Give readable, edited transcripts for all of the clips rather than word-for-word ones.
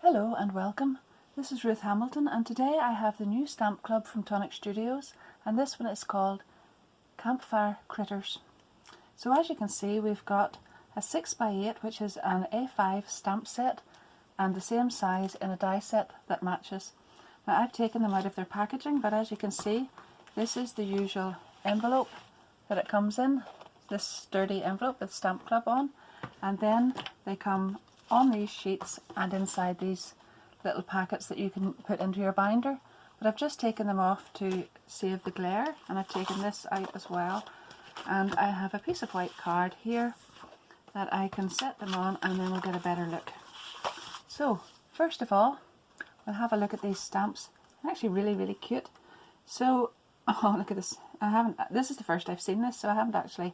Hello and welcome. This is Ruth Hamilton, and today I have the new stamp club from Tonic Studios, and this one is called Campfire Critters. So as you can see, we've got a 6x8, which is an A5 stamp set, and the same size in a die set that matches. Now I've taken them out of their packaging, but as you can see, this is the usual envelope that it comes in, this sturdy envelope with stamp club on, and then they come on these sheets and inside these little packets that you can put into your binder. But I've just taken them off to save the glare, and I've taken this out as well, and I have a piece of white card here that I can set them on, and then we'll get a better look. So first of all, we'll have a look at these stamps. They're actually really cute. So oh, look at this. This is the first I've seen this, so I haven't actually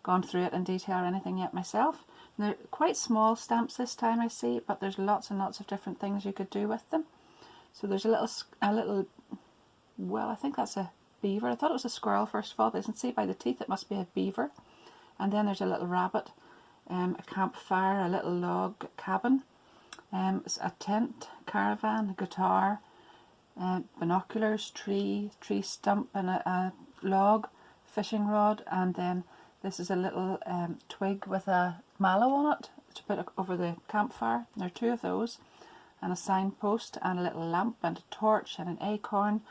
gone through it in detail or anything yet myself. They're quite small stamps this time, I see, but there's lots and lots of different things you could do with them. So there's a little, well, I think that's a beaver. I thought it was a squirrel first of all, but you can see by the teeth it must be a beaver. And then there's a little rabbit, a campfire, a little log cabin, a tent, caravan, a guitar, binoculars, tree stump, and a log, fishing rod, and then this is a little twig with a mallow on it to put over the campfire. There are two of those, and a signpost, and a little lamp, and a torch, and an acorn,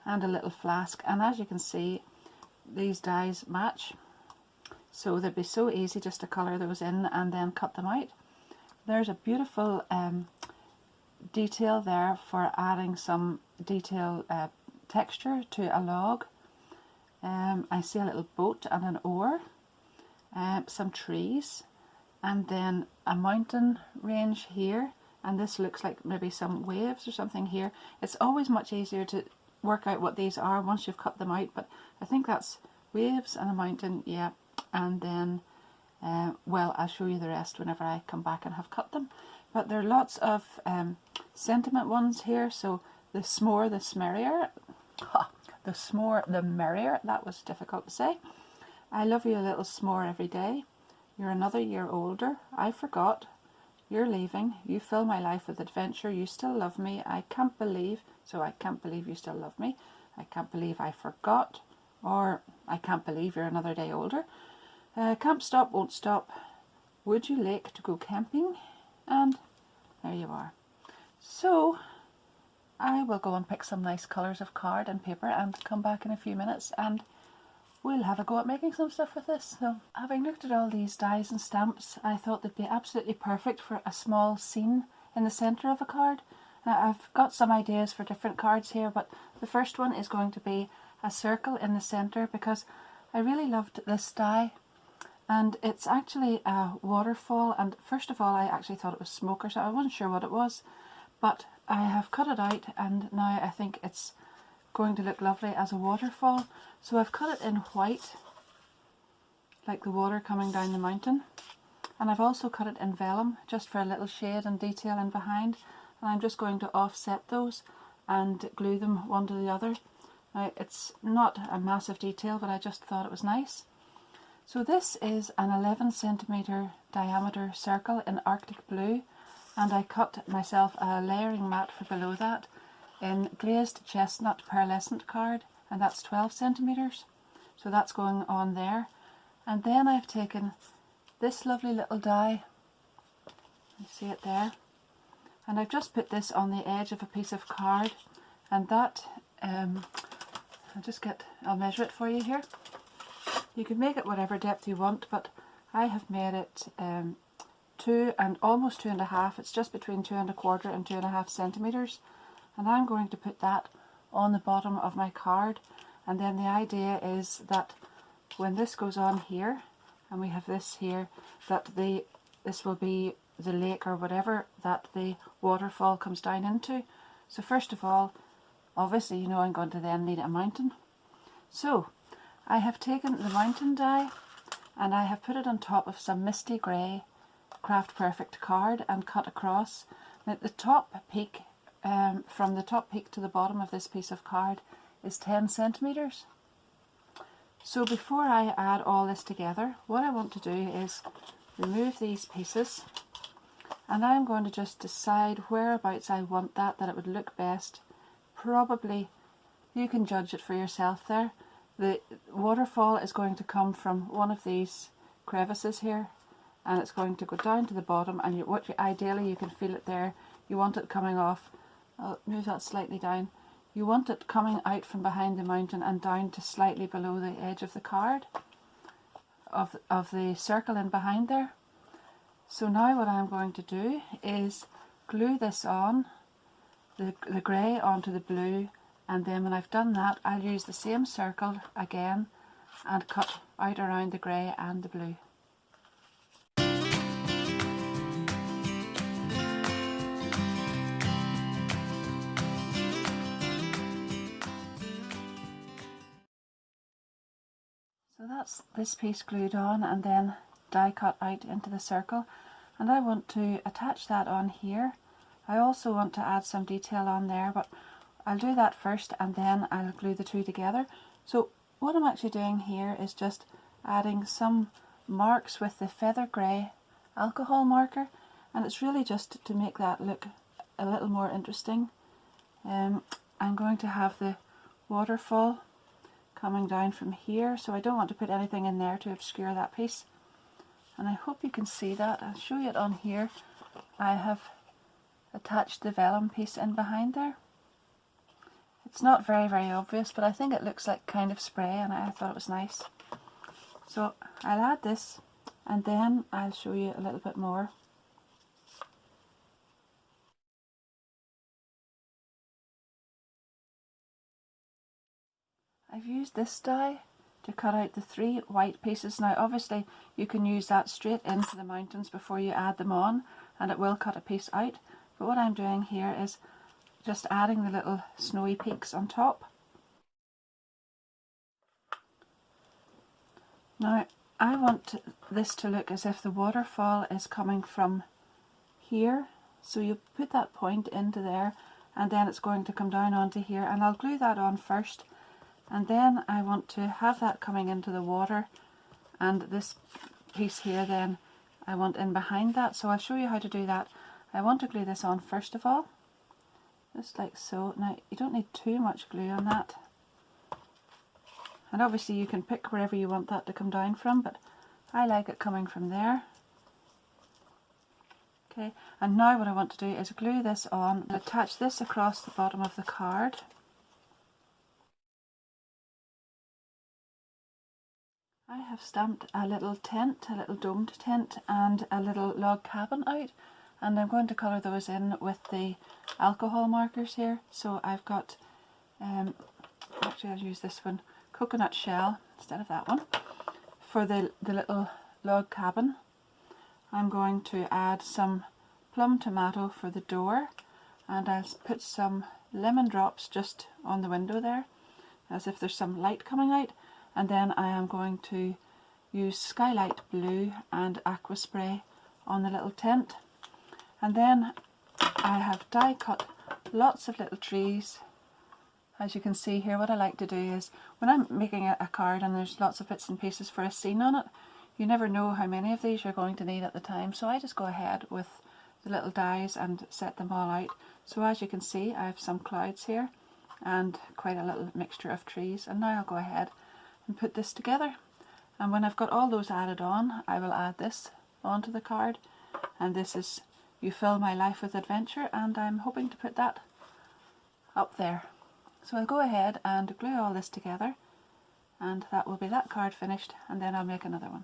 and a little flask. And as you can see, these dies match, so they'd be so easy just to colour those in and then cut them out. There's a beautiful detail there for adding some detail texture to a log. I see a little boat and an oar, some trees, and then a mountain range here, and this looks like maybe some waves or something here. It's always much easier to work out what these are once you've cut them out, but I think that's waves and a mountain, yeah, and then well, I'll show you the rest whenever I come back and have cut them. But there are lots of sentiment ones here, so the s'more, the smerrier. The s'more, the merrier. That was difficult to say. I love you a little s'more every day. You're another year older. I forgot. You're leaving. You fill my life with adventure. You still love me. I can't believe. So I can't believe you still love me. I can't believe I forgot. Or I can't believe you're another day older. Can't stop, won't stop. Would you like to go camping? And there you are. So I will go and pick some nice colours of card and paper and come back in a few minutes, and we'll have a go at making some stuff with this. So having looked at all these dies and stamps, I thought they'd be absolutely perfect for a small scene in the centre of a card. Now I've got some ideas for different cards here, but the first one is going to be a circle in the centre because I really loved this die, and it's actually a waterfall. And first of all, I actually thought it was smoke or something. I wasn't sure what it was, but I have cut it out, and now I think it's going to look lovely as a waterfall. So I've cut it in white, like the water coming down the mountain, and I've also cut it in vellum just for a little shade and detail in behind, and I'm just going to offset those and glue them one to the other. Now it's not a massive detail, but I just thought it was nice. So this is an 11 centimeter diameter circle in Arctic blue, and I cut myself a layering mat for below that in glazed chestnut pearlescent card, and that's 12 centimeters. So that's going on there. And then I've taken this lovely little die, you see it there, and I've just put this on the edge of a piece of card, and that I'll measure it for you here. You can make it whatever depth you want, but I have made it 2 and almost 2.5. It's just between 2 1/4 and 2.5 centimeters, and I'm going to put that on the bottom of my card. And then the idea is that when this goes on here, and we have this here, that this will be the lake or whatever that the waterfall comes down into. So first of all, obviously, you know, I'm going to then need a mountain. So I have taken the mountain die and I have put it on top of some Misty grey Craft Perfect card and cut across. Now the top peak, from the top peak to the bottom of this piece of card is 10 centimeters. So before I add all this together, what I want to do is remove these pieces And I'm going to just decide whereabouts I want that it would look best. Probably you can judge it for yourself there. The waterfall is going to come from one of these crevices here, and it's going to go down to the bottom, and ideally you can feel it there. You want it coming off. I'll move that slightly down. You want it coming out from behind the mountain and down to slightly below the edge of the card, of the circle in behind there. So now what I'm going to do is glue this on, the grey onto the blue, and then when I've done that I'll use the same circle again and cut out around the grey and the blue. So that's this piece glued on and then die cut out into the circle, and I want to attach that on here. I also want to add some detail on there, but I'll do that first and then I'll glue the two together. So what I'm actually doing here is just adding some marks with the feather grey alcohol marker, and it's really just to make that look a little more interesting. I'm going to have the waterfall coming down from here, so I don't want to put anything in there to obscure that piece, and I hope you can see that. I'll show you it on here. I have attached the vellum piece in behind there. It's not very obvious, but I think it looks like kind of spray, and I thought it was nice. So I'll add this and then I'll show you a little bit more. I've used this die to cut out the 3 white pieces. Now obviously you can use that straight into the mountains before you add them on, and it will cut a piece out, but what I'm doing here is just adding the little snowy peaks on top. Now I want this to look as if the waterfall is coming from here, so you put that point into there and then it's going to come down onto here, and I'll glue that on first. And then I want to have that coming into the water, and this piece here then I want in behind that. So I'll show you how to do that. I want to glue this on first of all, just like so. Now you don't need too much glue on that, and obviously you can pick wherever you want that to come down from, but I like it coming from there. Okay, and now what I want to do is glue this on and attach this across the bottom of the card. I have stamped a little tent, a little domed tent, and a little log cabin out, and I'm going to colour those in with the alcohol markers here. So I've got, actually I'll use this one, coconut shell instead of that one. For the little log cabin, I'm going to add some plum tomato for the door, and I'll put some lemon drops just on the window there, as if there's some light coming out. And then I am going to use Skylight blue and Aqua spray on the little tent. And then I have die cut lots of little trees. As you can see here, what I like to do is, when I'm making a card and there's lots of bits and pieces for a scene on it, you never know how many of these you're going to need at the time. So I just go ahead with the little dies and set them all out. So as you can see, I have some clouds here and quite a little mixture of trees. And now I'll go ahead and put this together, and when I've got all those added on, I will add this onto the card, and this is "You Fill My Life with Adventure," and I'm hoping to put that up there. So I'll go ahead and glue all this together, and that will be that card finished, and then I'll make another one.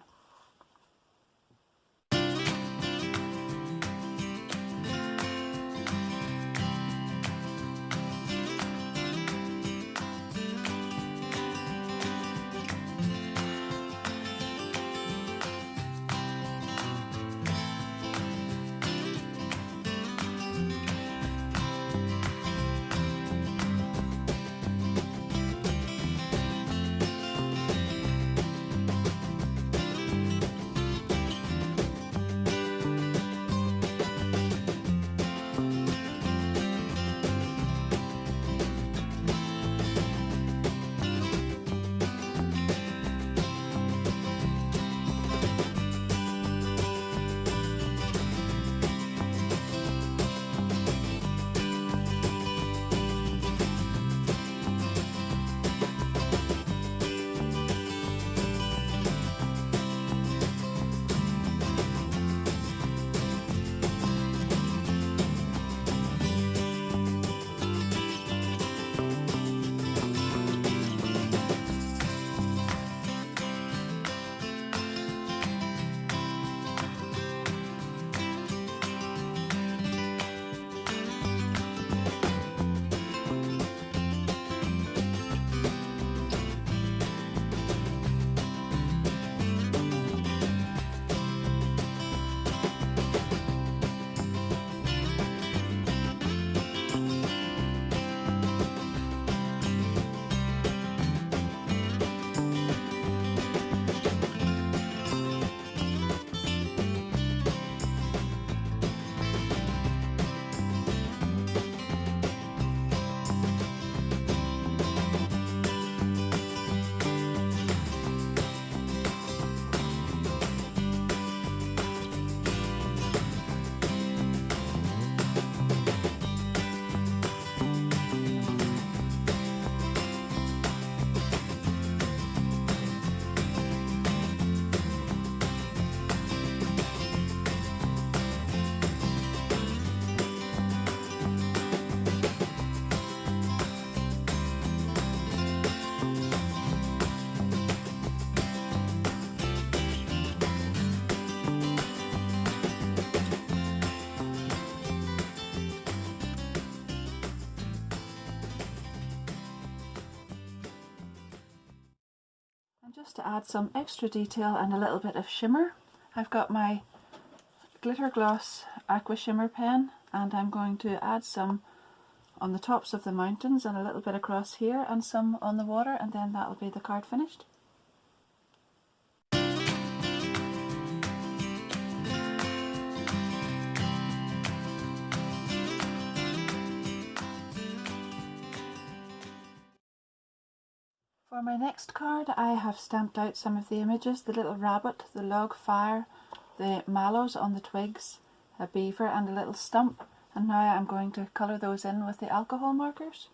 Just to add some extra detail and a little bit of shimmer, I've got my Glitter Gloss Aqua Shimmer pen, and I'm going to add some on the tops of the mountains and a little bit across here and some on the water, and then that'll be the card finished. For my next card, I have stamped out some of the images: the little rabbit, the log fire, the mallows on the twigs, a beaver and a little stump, and now I'm going to colour those in with the alcohol markers.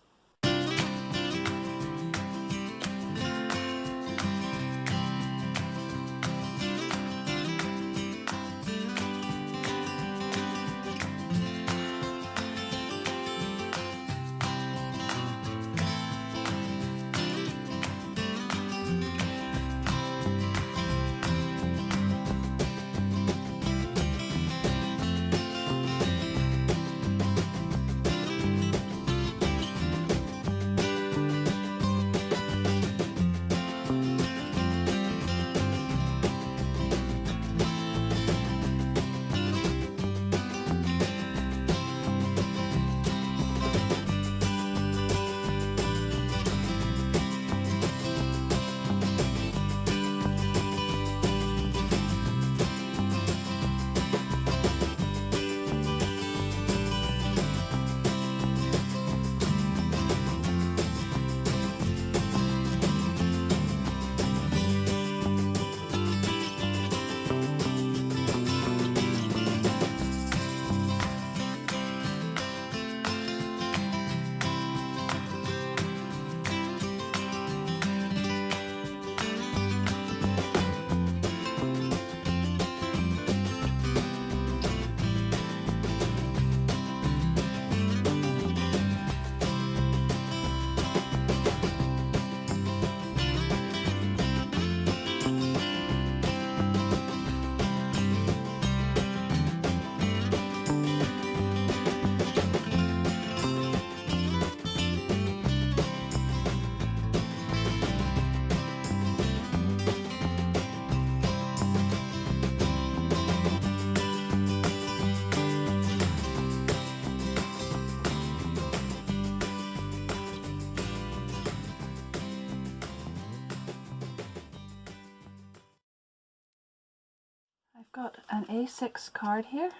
I've got an A6 card here,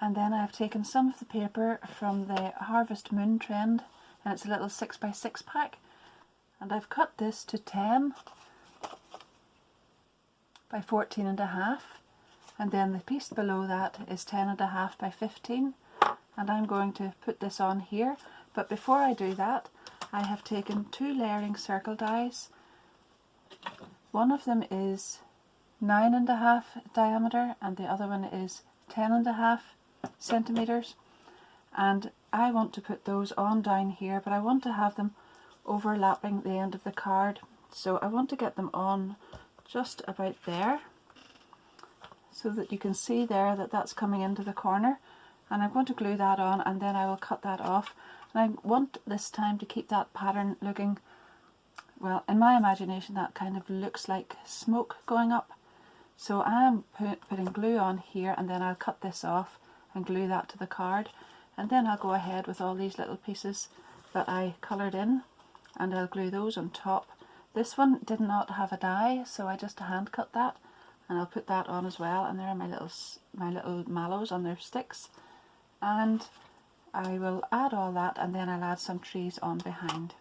and then I've taken some of the paper from the Harvest Moon trend, and it's a little 6x6 pack, and I've cut this to 10 by 14.5, and then the piece below that is 10.5 by 15, and I'm going to put this on here. But before I do that, I have taken 2 layering circle dies. One of them is 9.5 diameter and the other one is 10.5 centimeters, and I want to put those on down here, but I want to have them overlapping the end of the card, so I want to get them on just about there so that you can see there that that's coming into the corner, and I'm going to glue that on and then I will cut that off. And I want this time to keep that pattern looking, well, in my imagination that kind of looks like smoke going up. So I am putting glue on here, and then I'll cut this off and glue that to the card, and then I'll go ahead with all these little pieces that I coloured in and I'll glue those on top. This one did not have a die, so I just hand cut that, and I'll put that on as well, and there are my little mallows on their sticks, and I will add all that, and then I'll add some trees on behind.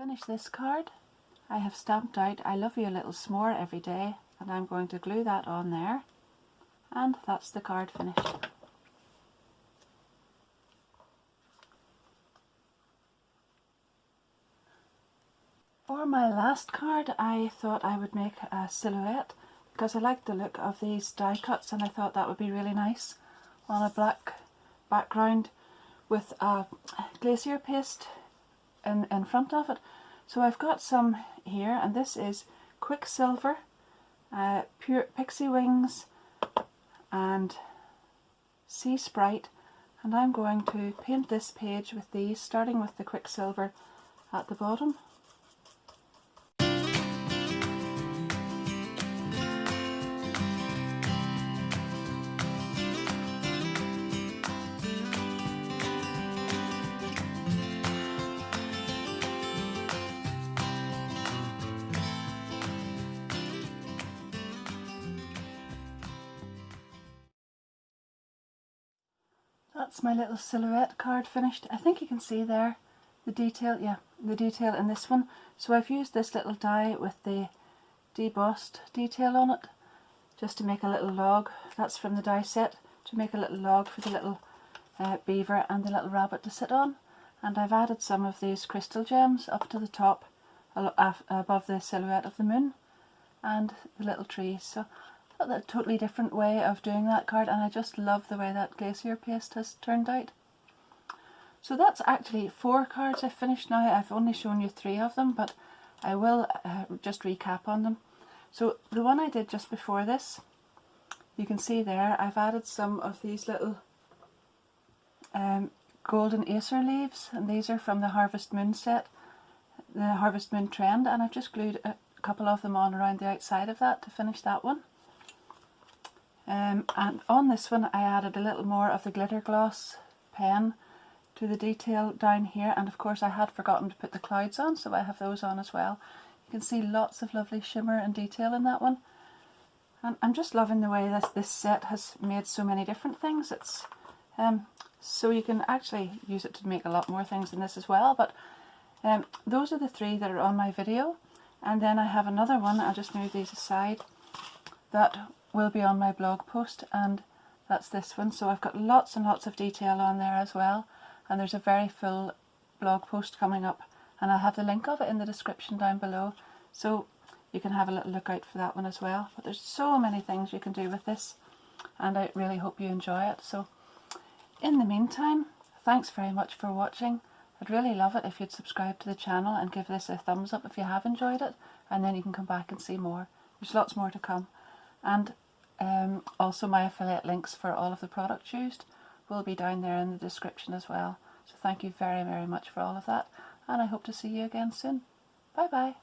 finish this card, I have stamped out "I love you a little s'more every day," and I'm going to glue that on there, and that's the card finished. For my last card, I thought I would make a silhouette because I liked the look of these die cuts, and I thought that would be really nice on a black background with a Glacier paste in front of it. So I've got some here, and this is Quicksilver, pure Pixie wings and sea Sprite, and I'm going to paint this page with these, starting with the Quicksilver at the bottom. That's my little silhouette card finished. I think you can see there the detail, yeah, the detail in this one. So I've used this little die with the debossed detail on it just to make a little log. That's from the die set, to make a little log for the little beaver and the little rabbit to sit on. And I've added some of these crystal gems up to the top above the silhouette of the moon and the little trees. So a totally different way of doing that card, and I just love the way that Glacier paste has turned out. So that's actually 4 cards I've finished now. I've only shown you 3 of them, but I will just recap on them. So the one I did just before this, you can see there I've added some of these little golden acer leaves, and these are from the Harvest Moon set, the Harvest Moon trend, and I've just glued a couple of them on around the outside of that to finish that one. And on this one I added a little more of the glitter gloss pen to the detail down here, and of course I had forgotten to put the clouds on, so I have those on as well. You can see lots of lovely shimmer and detail in that one, and I'm just loving the way this set has made so many different things. It's so you can actually use it to make a lot more things than this as well, but those are the 3 that are on my video, and then I have another one, I'll just move these aside, that will be on my blog post, and that's this one. So I've got lots and lots of detail on there as well, and there's a very full blog post coming up, and I'll have the link of it in the description down below, so you can have a little look out for that one as well. But there's so many things you can do with this, and I really hope you enjoy it. So in the meantime, thanks very much for watching. I'd really love it if you'd subscribe to the channel and give this a thumbs up if you have enjoyed it, and then you can come back and see more. There's lots more to come. And also my affiliate links for all of the products used will be down there in the description as well. So thank you very, very much for all of that, and I hope to see you again soon. Bye bye.